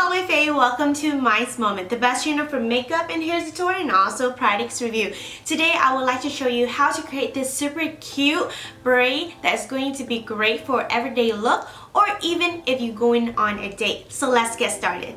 my Faye, welcome to MaiMoments, the best channel for makeup and hair tutorial and also products review. Today I would like to show you how to create this super cute braid that's going to be great for everyday look or even if you're going on a date. So let's get started.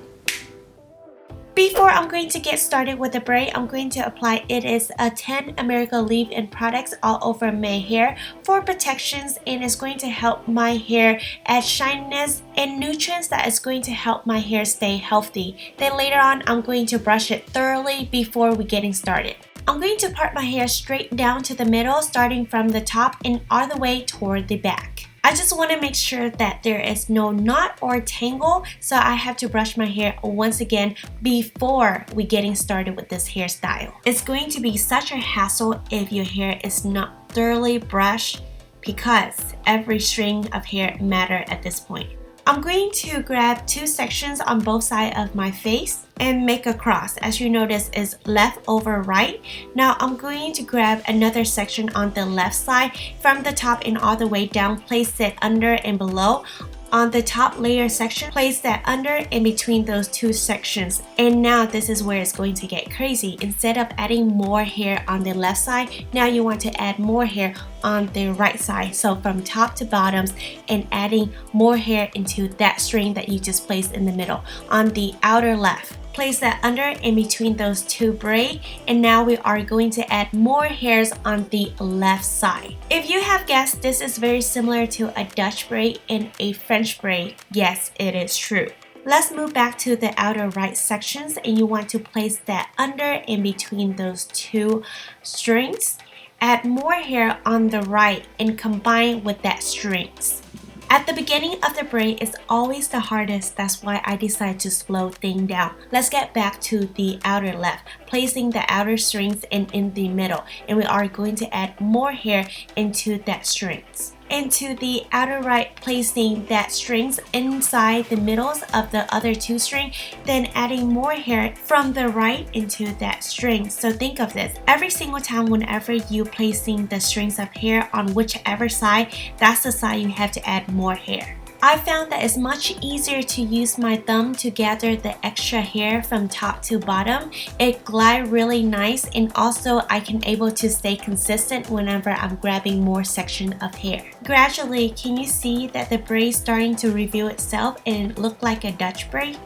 Before I'm going to get started with the braid, I'm going to apply it is a 10 American leave-in products all over my hair for protections, and it's going to help my hair add shininess and nutrients that is going to help my hair stay healthy. Then later on, I'm going to brush it thoroughly before we getting started. I'm going to part my hair straight down to the middle, starting from the top and all the way toward the back. I just want to make sure that there is no knot or tangle, so I have to brush my hair once again before we getting started with this hairstyle. It's going to be such a hassle if your hair is not thoroughly brushed because every string of hair matter at this point. I'm going to grab two sections on both sides of my face and make a cross. As you notice, is left over right. Now I'm going to grab another section on the left side from the top and all the way down, place it under and below. On the top layer section, place that under in between those two sections. And now this is where it's going to get crazy. Instead of adding more hair on the left side, now you want to add more hair on the right side. So from top to bottoms and adding more hair into that string that you just placed in the middle. On the outer left, place that under in between those two braids, and now we are going to add more hairs on the left side. If you have guessed, this is very similar to a Dutch braid and a French braid. Yes, it is true. Let's move back to the outer right sections, and you want to place that under in between those two strings. Add more hair on the right and combine with that strings. At the beginning of the braid is always the hardest, that's why I decided to slow things down. Let's get back to the outer left, placing the outer strings in the middle, and we are going to add more hair into that strings. Into the outer right, placing that strings inside the middles of the other two strings, then adding more hair from the right into that string. So think of this, every single time whenever you placing the strings of hair on whichever side, that's the side you have to add more hair. I found that it's much easier to use my thumb to gather the extra hair from top to bottom. It glides really nice, and also I can able to stay consistent whenever I'm grabbing more section of hair. Gradually, can you see that the braid starting to reveal itself and look like a Dutch braid?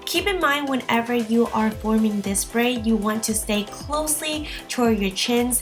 Keep in mind whenever you are forming this braid, you want to stay closely toward your chins,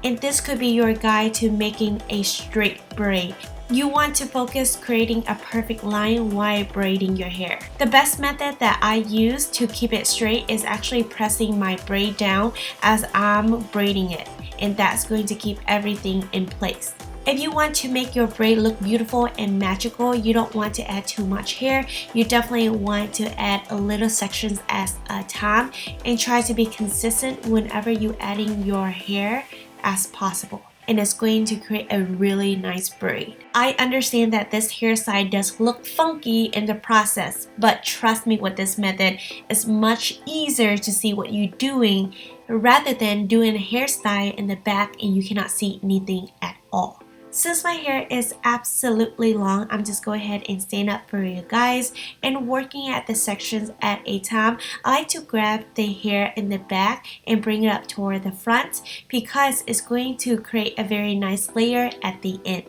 and this could be your guide to making a straight braid. You want to focus creating a perfect line while braiding your hair. The best method that I use to keep it straight is actually pressing my braid down as I'm braiding it, and that's going to keep everything in place. If you want to make your braid look beautiful and magical, you don't want to add too much hair. You definitely want to add a little sections at a time and try to be consistent whenever you adding your hair as possible. And it's going to create a really nice braid. I understand that this hairstyle does look funky in the process, but trust me, with this method, it's much easier to see what you're doing rather than doing a hairstyle in the back and you cannot see anything at all. Since my hair is absolutely long, I'm just go ahead and stand up for you guys and working at the sections at a time. I like to grab the hair in the back and bring it up toward the front because it's going to create a very nice layer at the end.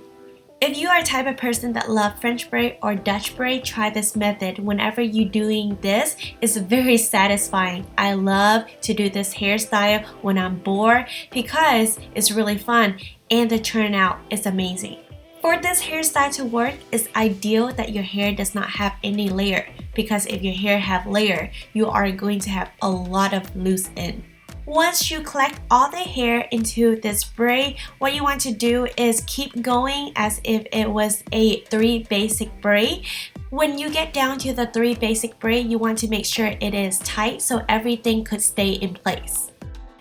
If you are a type of person that love French braid or Dutch braid, try this method. Whenever you're doing this, it's very satisfying. I love to do this hairstyle when I'm bored because it's really fun and the turnout is amazing. For this hairstyle to work, it's ideal that your hair does not have any layer, because if your hair have layer, you are going to have a lot of loose end. Once you collect all the hair into this braid, what you want to do is keep going as if it was a 3 basic braid. When you get down to the 3 basic braid, you want to make sure it is tight so everything could stay in place.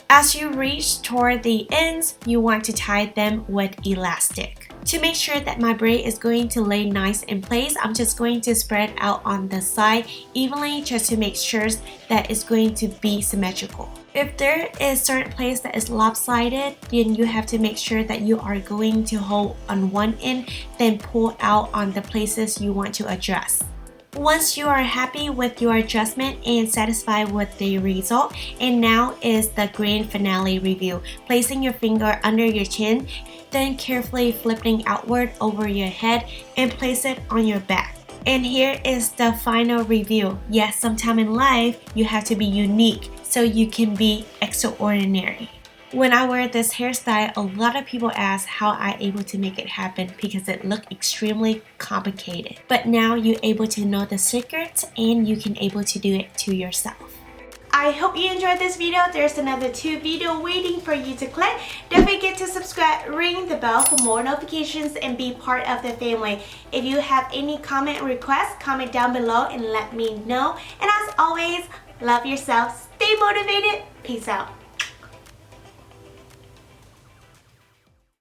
As you reach toward the ends, you want to tie them with elastic. To make sure that my braid is going to lay nice in place, I'm just going to spread out on the side evenly just to make sure that it's going to be symmetrical. If there is certain place that is lopsided, then you have to make sure that you are going to hold on one end, then pull out on the places you want to adjust. Once you are happy with your adjustment and satisfied with the result, and now is the grand finale review. Placing your finger under your chin, then carefully flipping outward over your head and place it on your back. And here is the final review. Yes, sometime in life, you have to be unique so you can be extraordinary. When I wear this hairstyle, a lot of people ask how I'm able to make it happen because it looked extremely complicated. But now you're able to know the secrets and you can able to do it to yourself. I hope you enjoyed this video. There's another 2 videos waiting for you to click. Don't forget to subscribe, ring the bell for more notifications, and be part of the family. If you have any comment requests, comment down below and let me know. And as always, love yourself, stay motivated, peace out.